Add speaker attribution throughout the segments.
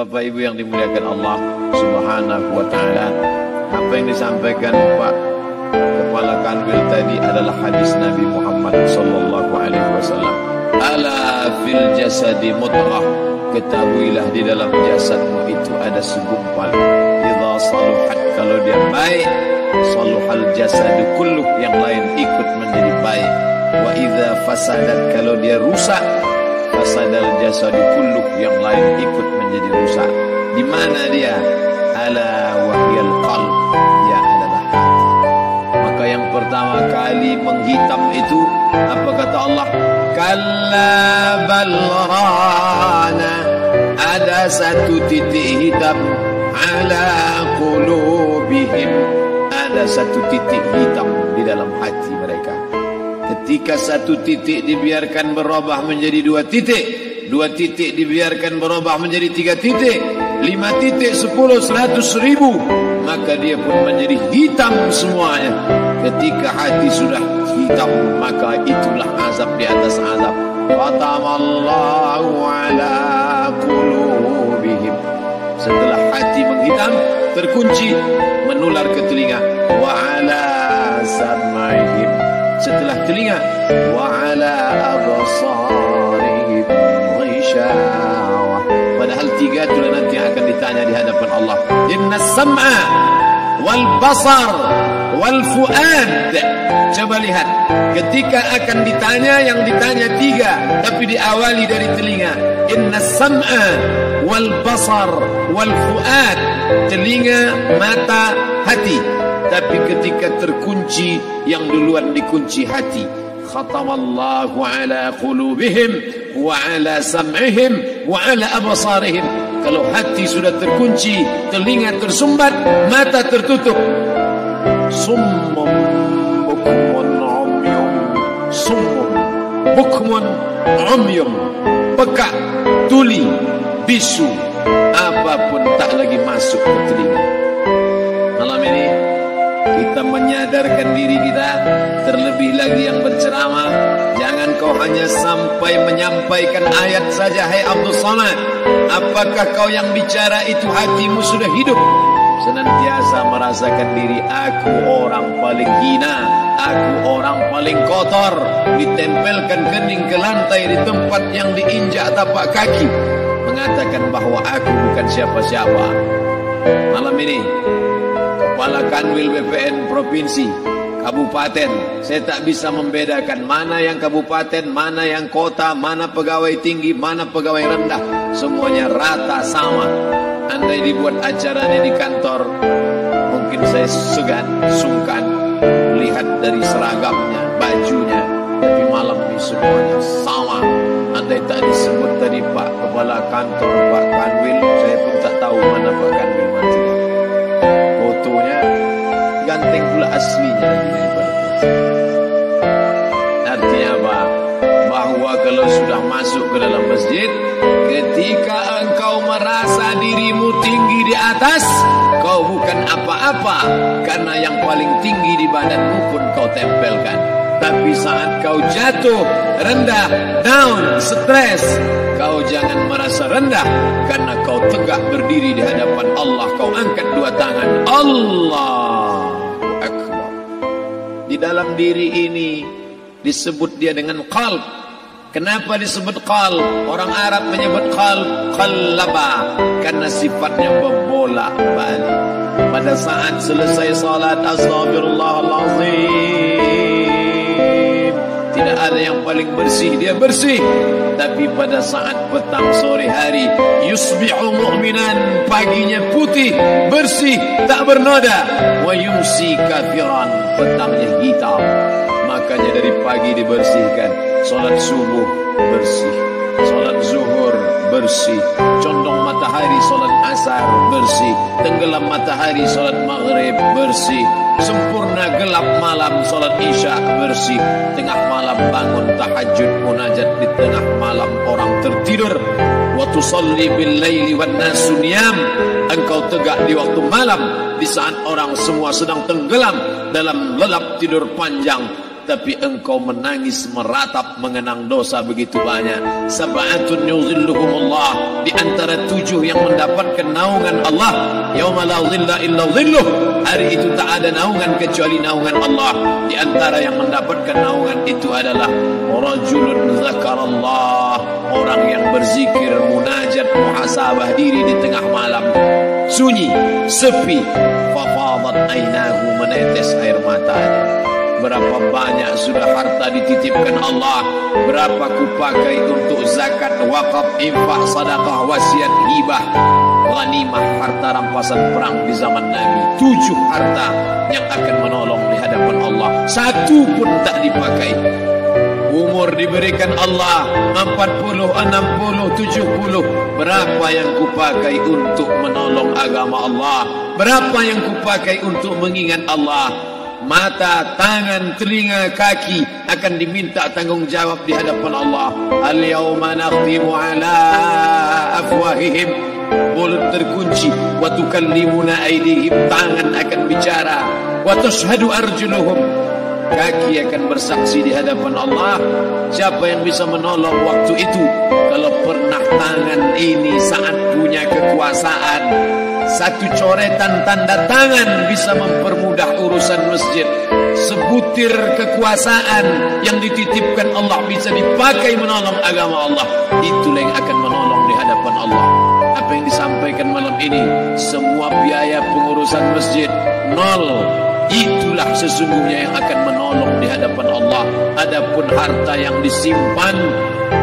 Speaker 1: Bapak Ibu yang dimuliakan Allah Subhanahu wa Ta'ala, apa yang disampaikan Pak Kepala Kanwil tadi adalah hadis Nabi Muhammad sallallahu alaihi wasallam. Ala fil jasadi mudghah, ketahuilah di dalam jasadmu itu ada segumpal. Idza saluhat, kalau dia baik, saluhal jasadu kulluh, yang lain ikut menjadi baik. Wa idza fasadat, kalau dia rusak, fasadal jasadu kulluh, yang lain ikut menjadi rusak. Di mana dia? Ala wahyal qalb, dia adalah hati. Maka yang pertama kali menghitam itu apa kata Allah? Kalla bal rana, ada satu titik hitam. Ala qulubihim, ada satu titik hitam di dalam hati mereka. Ketika satu titik dibiarkan berubah menjadi dua titik, dua titik dibiarkan berubah menjadi 3 titik, 5 titik, 10, 100, 1000, maka dia pun menjadi hitam semuanya. Ketika hati sudah hitam, maka itulah azab di atas azab. Khatamallahu ala qulubihim. Setelah hati menghitam, terkunci, menular ke telinga. Wa ala sam'ihim. Setelah telinga, wa ala absarihim ghishawah. Padahal 3 itu nanti akan ditanya di hadapan Allah. Inna sam'a wal basar wal fuad. Coba lihat, ketika akan ditanya, yang ditanya 3, tapi diawali dari telinga. Inna sam'a wal basar wal fuad, telinga, mata, hati. Tapi ketika terkunci, yang duluan dikunci hati. Khatamallahu ala qulubihim wa ala sam'ihim wa ala absarihim. Kalau hati sudah terkunci, telinga tersumbat, mata tertutup. Summun bukmun umyum. Summun bukmun umyum, peka, tuli, bisu, apapun tak lagi masuk ke telinga. Malam ini kita menyadarkan diri kita, terlebih lagi yang berceramah. Jangan kau hanya sampai menyampaikan ayat saja. Hai Abdul Samad, apakah kau yang bicara itu hatimu sudah hidup? Senantiasa merasakan diri, aku orang paling hina, aku orang paling kotor, ditempelkan kening ke lantai di tempat yang diinjak tapak kaki, mengatakan bahwa aku bukan siapa-siapa. Malam ini Kepala Kanwil BPN Provinsi, Kabupaten, saya tak bisa membedakan mana yang kabupaten, mana yang kota, mana pegawai tinggi, mana pegawai rendah. Semuanya rata sama. Andai dibuat acaranya di kantor, mungkin saya sungkan melihat dari seragamnya, bajunya. Tapi malam ini semuanya sama. Andai tak disebut tadi Pak Kepala Kantor, Pak Kanwil, saya pun tak tahu mana Pak Kanwil mati. Fotonya ganteng pula aslinya lagi. Artinya apa? Bahwa kalau sudah masuk ke dalam masjid, ketika engkau merasa dirimu tinggi di atas, kau bukan apa-apa, karena yang paling tinggi di badanmu pun kau tempelkan. Tapi saat kau jatuh, rendah, down, stres, kau jangan merasa rendah, karena kau tegak berdiri di hadapan Allah. Kau angkat 2 tangan, Allahu Akbar. Di dalam diri ini disebut dia dengan qalb. Kenapa disebut qalb? Orang Arab menyebut qalb qallaba, karena sifatnya berbolak-balik. Pada saat selesai salat, astagfirullahalazim, tidak ada yang paling bersih, dia bersih. Tapi pada saat petang sore hari, yusbihu mu'minan, paginya putih, bersih, tak bernoda. Wa yumsi kafiran, petangnya hitam. Makanya dari pagi dibersihkan. Salat subuh bersih, salat zuhur bersih, condong matahari salat asar bersih, tenggelam matahari salat maghrib bersih, sempurna gelap malam salat isya bersih, tengah malam bangun tahajud munajat, di tengah malam orang tertidur. Wa tusalli bil laili wan nasu niyam, engkau tegak di waktu malam, di saat orang semua sedang tenggelam dalam lelap tidur panjang. tapi engkau menangis meratap mengenang dosa begitu banyak. Sab'atun yuzilluhumullah, di antara 7 yang mendapatkan naungan Allah. Yauma la dhilla illa dhilluh, hari itu tak ada naungan kecuali naungan Allah. Di antara yang mendapatkan naungan itu adalah rajulun zakarallah, orang yang berzikir, munajat, muhasabah diri di tengah malam, sunyi, sepi, fafadat ainahu, menetes air matanya. Berapa banyak sudah harta dititipkan Allah, berapa kupakai untuk zakat, wakaf, infak, sedekah, wasiat, hibah, ghanimah, harta rampasan perang di zaman Nabi. 7 harta yang akan menolong di hadapan Allah, 1 pun tak dipakai. Umur diberikan Allah 40, 60, 70. Berapa yang kupakai untuk menolong agama Allah? Berapa yang kupakai untuk mengingat Allah? Mata, tangan, telinga, kaki akan diminta tanggung jawab di hadapan Allah. Al-yawma nakhtimu ala afwahihim, mulut terkunci, wa tukallimuna aydihim, tangan akan bicara, wa tashhadu arjuluhum, kaki akan bersaksi di hadapan Allah. Siapa yang bisa menolong waktu itu? Kalau pernah tangan ini saat punya kekuasaan, 1 coretan tanda tangan bisa mempermudah urusan masjid. Sebutir kekuasaan yang dititipkan Allah bisa dipakai menolong agama Allah. Itulah yang akan menolong di hadapan Allah. Apa yang disampaikan malam ini, semua biaya pengurusan masjid 0. Itulah sesungguhnya yang akan menolong di hadapan Allah. Adapun harta yang disimpan,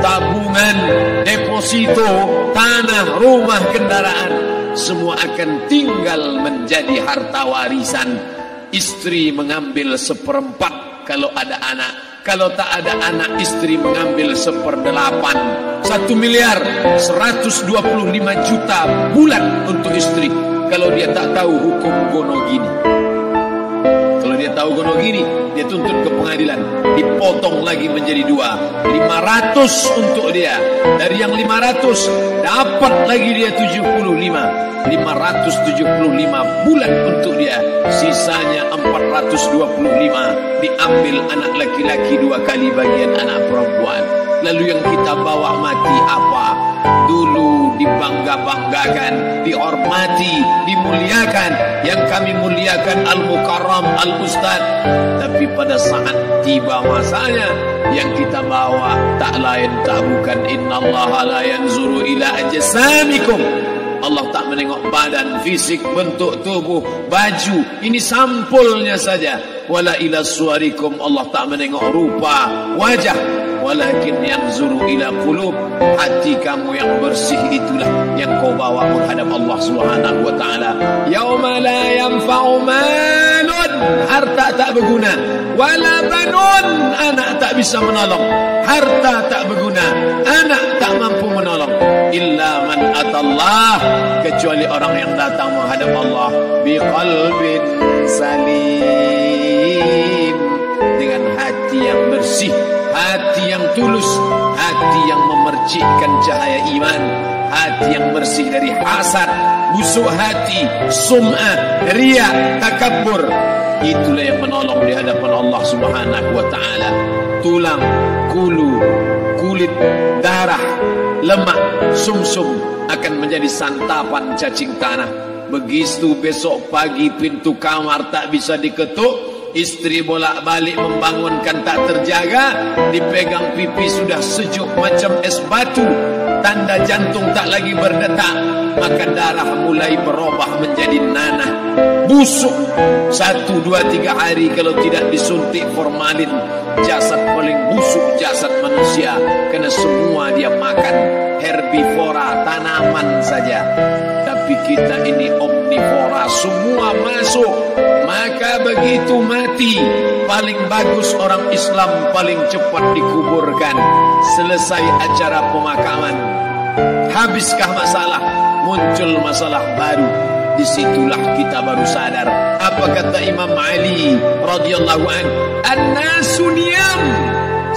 Speaker 1: tabungan, deposito, tanah, rumah, kendaraan, semua akan tinggal menjadi harta warisan. Istri mengambil 1/4 kalau ada anak. Kalau tak ada anak, istri mengambil 1/8. 1 miliar 125 juta bulan untuk istri. Kalau dia tak tahu hukum gono gini, kalau dia tahu gono gini, dia tuntut ke pengadilan, dipotong lagi menjadi 2, 500 untuk dia. Dari yang 500 dapat lagi dia 75, 575 bulan untuk dia. Sisanya 425 diambil anak laki-laki 2 kali bagian anak perempuan. Lalu yang kita bawa mati apa? Dulu dibangga-banggakan, dihormati, dimuliakan. Yang kami muliakan Al-Mukarram, Al-Ustaz. Tapi pada saat tiba masanya, yang kita bawa tak lain tak bukan, innallaha la yanzuru ila ajsamikum. Allah tak menengok badan, fisik, bentuk tubuh, baju. Ini sampulnya saja. Wala ila suwarikum, Allah tak menengok rupa, wajah. Walakin yanzuru ila qulub, hati kamu yang bersih itulah yang kau bawa menghadap Allah Subhanahu wa taala. Yauma la yanfa'u malun, harta tak berguna, wala banun, anak tak bisa menolong. Harta tak berguna, anak tak mampu menolong. Illa man atallah, kecuali orang yang datang menghadap Allah biqalbin salim, dengan hati yang bersih, hati yang tulus, hati yang memercikkan cahaya iman, hati yang bersih dari hasad, busuk hati, sum'ah, riya, takabbur. Itulah yang menolong di hadapan Allah Subhanahu wa taala. Tulang, kulu, kulit, darah, lemak, sumsum akan menjadi santapan cacing tanah. Begitu besok pagi pintu kamar tak bisa diketuk, istri bolak-balik membangunkan tak terjaga, dipegang pipi sudah sejuk macam es batu, tanda jantung tak lagi berdetak, maka darah mulai berubah menjadi nanah, busuk. 1, 2, 3 hari kalau tidak disuntik formalin, jasad paling busuk jasad manusia, karena semua dia makan herbivora, tanaman saja. Tapi kita ini omnivora, semua masuk. Maka begitu mati, paling bagus orang Islam paling cepat dikuburkan. Selesai acara pemakaman, habiskah masalah, muncul masalah baru. Disitulah kita baru sadar. Apa kata Imam Ali radhiyallahu anhu? An-nasu niyam.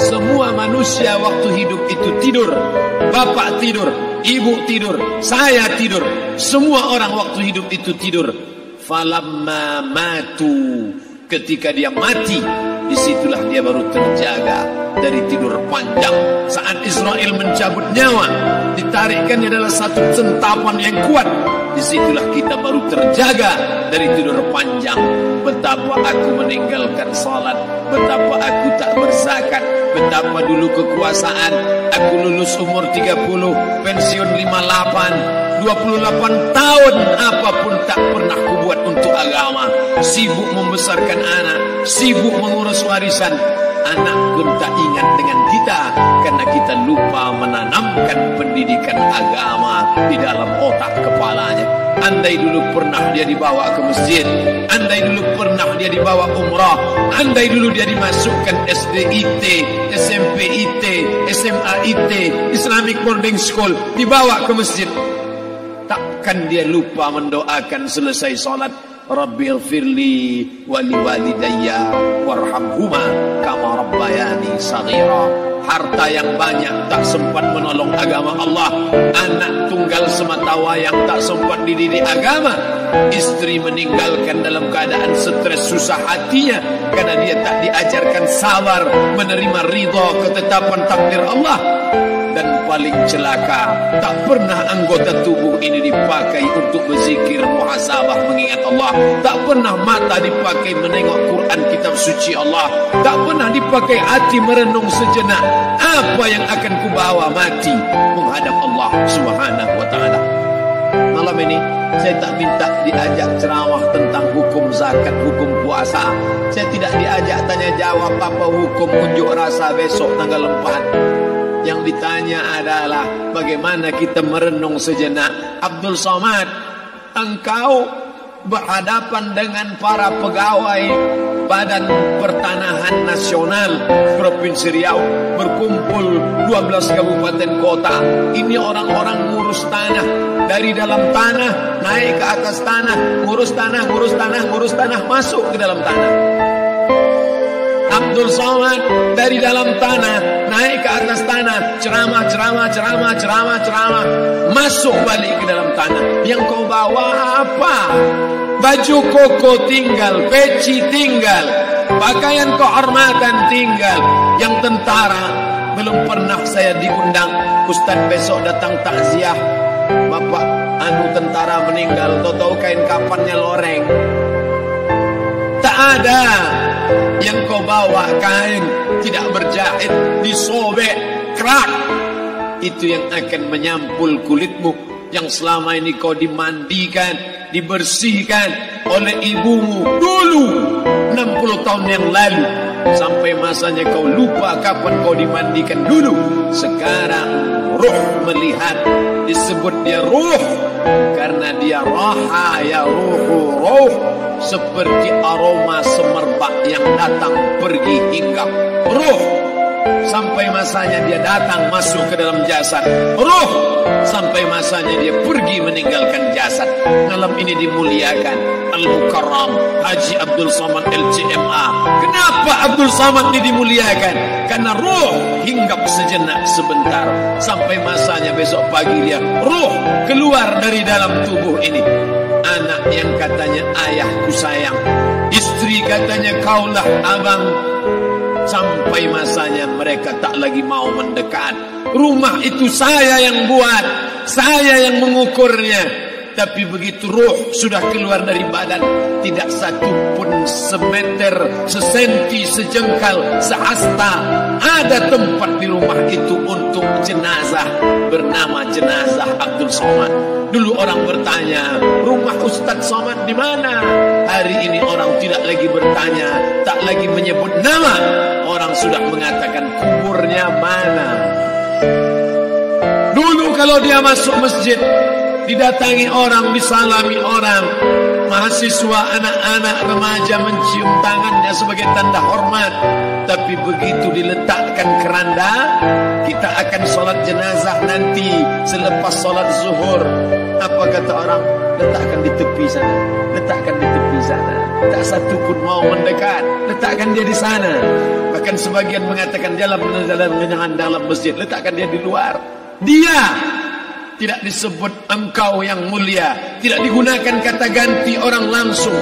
Speaker 1: Semua manusia waktu hidup itu tidur. Bapak tidur, ibu tidur, saya tidur. Semua orang waktu hidup itu tidur. Falamma matu, ketika dia mati, disitulah dia baru terjaga dari tidur panjang. Saat Israel mencabut nyawa, ditarikkannya adalah satu centapan yang kuat. Disitulah kita baru terjaga dari tidur panjang. Betapa aku meninggalkan salat, betapa aku tak berzakat, betapa dulu kekuasaan. Aku lulus umur 30, pensiun 58, 28 tahun apapun tak pernah kubuat untuk agama. Sibuk membesarkan anak, sibuk mengurus warisan. Anak pun tak ingat dengan kita karena kita lupa menanamkan pendidikan agama di dalam otak kepalanya. Andai dulu pernah dia dibawa ke masjid, andai dulu pernah dia dibawa umrah, andai dulu dia dimasukkan SD IT, SMP IT, SMA IT, Islamic Boarding School, dibawa ke masjid, takkan dia lupa mendoakan selesai salat, Rabbighfirli wali walidayya warhamhuma kama rabbayani shaghira. Harta yang banyak tak sempat menolong agama Allah. Anak tunggal semata wayang tak sempat dididik agama. Istri meninggalkan dalam keadaan stres susah hatinya karena dia tak diajarkan sabar menerima ridha ketetapan takdir Allah. Dan paling celaka, tak pernah anggota tubuh ini dipakai untuk berzikir, muhasabah, mengingat Allah. Tak pernah mata dipakai menengok Quran, kitab suci Allah. Tak pernah dipakai hati merenung sejenak apa yang akan kubawa mati menghadap Allah Subhanahu wa ta'ala. Malam ini saya tak minta diajak ceramah tentang hukum zakat, hukum puasa. Saya tidak diajak tanya jawab apa hukum unjuk rasa besok tanggal 4. Yang ditanya adalah bagaimana kita merenung sejenak. Abdul Somad, engkau berhadapan dengan para pegawai Badan Pertanahan Nasional Provinsi Riau, berkumpul 12 kabupaten kota. Ini orang-orang ngurus tanah, dari dalam tanah naik ke atas tanah, ngurus tanah, ngurus tanah, ngurus tanah, masuk ke dalam tanah. Abdul Somad dari dalam tanah naik ke atas tanah, ceramah, masuk balik ke dalam tanah. Yang kau bawa apa? Baju koko tinggal, peci tinggal, pakaian kehormatan tinggal. Yang tentara belum pernah saya diundang. Ustaz besok datang takziah, bapak tentara meninggal, tahu kain kafannya loreng. Tak ada. Yang kau bawa kain tidak berjahit, disobek, kerak. Itu yang akan menyampul kulitmu yang selama ini kau dimandikan, dibersihkan oleh ibumu dulu 60 tahun yang lalu. Sampai masanya kau lupa kapan kau dimandikan dulu. Sekarang ruh melihat, disebut dia ruh karena dia raha ya ruh, seperti aroma semerbak yang datang pergi hinggap. Ruh sampai masanya dia datang masuk ke dalam jasad. Ruh sampai masanya dia pergi meninggalkan jasad. Malam ini dimuliakan Al-Mukarram Haji Abdul Somad LCMA. Kenapa Abdul Somad ini dimuliakan? Karena ruh hinggap sejenak sebentar, sampai masanya besok pagi dia ruh keluar dari dalam tubuh ini. Anak yang katanya ayahku sayang, istri katanya kaulah abang, sampai masanya mereka tak lagi mau mendekat. Rumah itu saya yang buat, saya yang mengukurnya. Tapi begitu ruh sudah keluar dari badan, tidak satu pun semeter, sesenti, sejengkal, sehasta ada tempat di rumah itu untuk jenazah bernama jenazah Abdul Somad. Dulu orang bertanya, rumah Ustadz Somad di mana? Hari ini orang tidak lagi bertanya, tak lagi menyebut nama. Orang sudah mengatakan kuburnya mana. Dulu kalau dia masuk masjid, didatangi orang, disalami orang, mahasiswa, anak-anak, remaja mencium tangannya sebagai tanda hormat. Tapi begitu diletakkan keranda, kita akan sholat jenazah nanti selepas sholat zuhur. Apa kata orang? Letakkan di tepi sana, letakkan di tepi sana. Tak satu pun mau mendekat, letakkan dia di sana. Bahkan sebagian mengatakan jalan dalam masjid, letakkan dia di luar. Dia tidak disebut engkau yang mulia, tidak digunakan kata ganti orang langsung.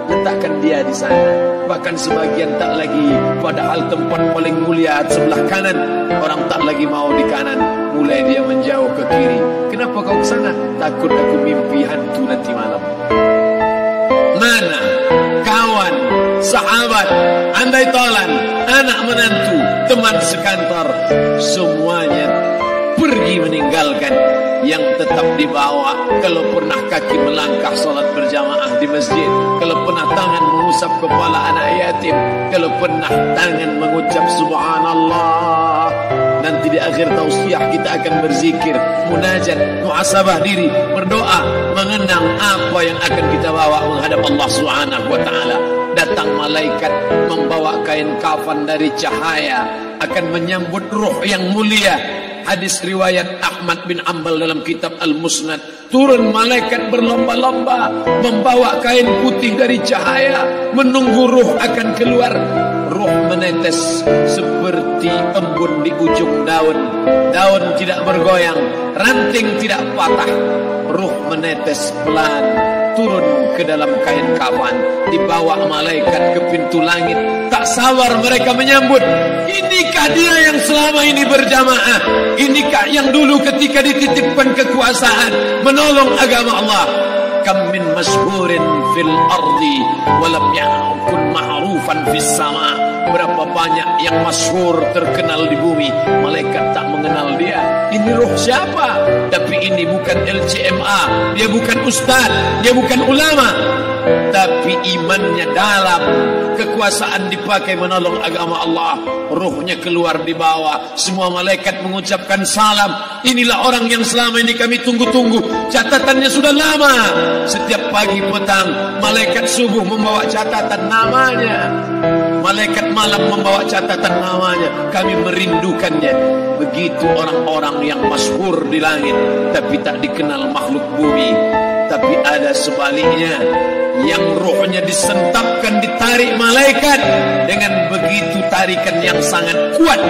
Speaker 1: Letakkan dia di sana. Bahkan sebagian tak lagi, padahal tempat paling mulia sebelah kanan, orang tak lagi mau di kanan, mulai dia menjauh ke kiri. Kenapa kau ke sana? Takut aku mimpi hantu nanti malam. Mana kawan, sahabat, andai tolan, anak menantu, teman sekantor, semuanya pergi meninggalkan. Yang tetap dibawa, kalau pernah kaki melangkah salat berjamaah di masjid, kalau pernah tangan mengusap kepala anak yatim, kalau pernah tangan mengucap subhanallah. Nanti di akhir tausiah kita akan berzikir, munajat, muhasabah diri, berdoa, mengenang apa yang akan kita bawa menghadap Allah Subhanahu wa taala. Datang malaikat membawa kain kafan dari cahaya, akan menyambut ruh yang mulia. Hadis riwayat Ahmad bin Ambal dalam kitab Al-Musnad, turun malaikat berlomba-lomba membawa kain putih dari cahaya, menunggu ruh akan keluar. Ruh menetes seperti embun di ujung daun. Daun tidak bergoyang, ranting tidak patah. Ruh menetes pelan turun ke dalam kain kafan, dibawa malaikat ke pintu langit. Tak sabar mereka menyambut. Inikah dia yang selama ini berjamaah? Inikah yang dulu ketika dititipkan kekuasaan menolong agama Allah? Kam min masyhurin fil ardi walam yakun ma'rufan fis sama. Berapa banyak yang masyhur terkenal di bumi, malaikat tak mengenal dia. Ini ruh siapa? Tapi ini bukan LCMA, dia bukan ustaz, dia bukan ulama, tapi imannya dalam. Kekuasaan dipakai menolong agama Allah. Ruhnya keluar di bawah. Semua malaikat mengucapkan salam. Inilah orang yang selama ini kami tunggu-tunggu. Catatannya sudah lama. Setiap pagi petang, malaikat subuh membawa catatan namanya, malaikat malam membawa catatan namanya. Kami merindukannya. Begitu orang-orang yang masyhur di langit, tapi tak dikenal makhluk bumi. Tapi ada sebaliknya, yang rohnya disentapkan, ditarik malaikat dengan begitu tarikan yang sangat kuat.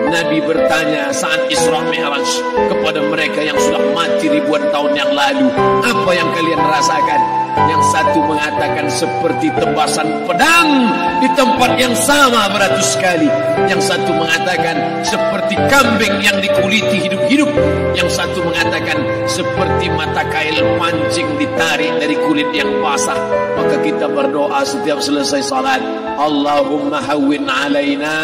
Speaker 1: Nabi bertanya saat Isra Mi'raj kepada mereka yang sudah mati ribuan tahun yang lalu, apa yang kalian rasakan? Yang satu mengatakan seperti tebasan pedang di tempat yang sama beratus kali. Yang satu mengatakan seperti kambing yang dikuliti hidup-hidup. Yang satu mengatakan seperti mata kail pancing ditarik dari kulit yang basah. Maka kita berdoa setiap selesai salat, Allahumma hawwin alaina,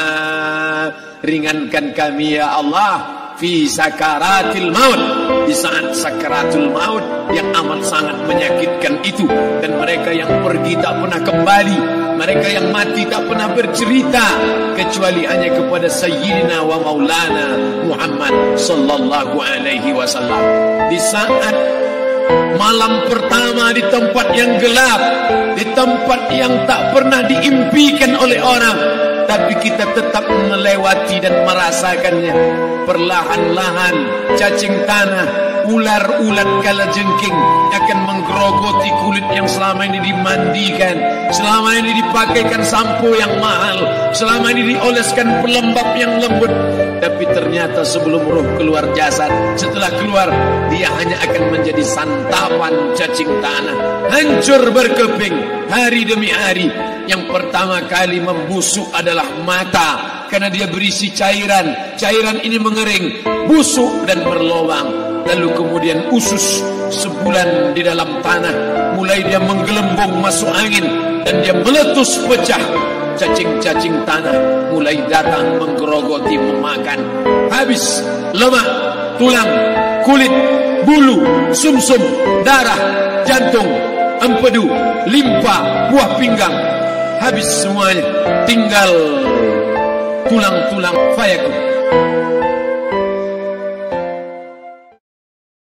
Speaker 1: ringankan kami ya Allah, fi sakaratil maut, di saat sakaratul maut yang amat sangat menyakitkan itu. Dan mereka yang pergi tak pernah kembali, mereka yang mati tak pernah bercerita kecuali hanya kepada Sayyidina wa Maulana Muhammad sallallahu alaihi wasallam. Di saat malam pertama, di tempat yang gelap, di tempat yang tak pernah diimpikan oleh orang, tapi kita tetap melewati dan merasakannya. Perlahan-lahan cacing tanah, ular-ulat kalajengking akan menggerogoti kulit yang selama ini dimandikan, selama ini dipakaikan sampo yang mahal, selama ini dioleskan pelembab yang lembut. Tapi ternyata sebelum roh keluar jasad, setelah keluar dia hanya akan menjadi santapan cacing tanah, hancur berkeping hari demi hari. Yang pertama kali membusuk adalah mata, karena dia berisi cairan. Cairan ini mengering, busuk dan berlubang. Lalu kemudian usus sebulan di dalam tanah, mulai dia menggelembung masuk angin dan dia meletus pecah. Cacing-cacing tanah mulai datang menggerogoti, memakan. Habis lemak, tulang, kulit, bulu, sumsum, darah, jantung, empedu, limpa, buah pinggang. Habis semuanya, tinggal tulang-tulang. Fayakun.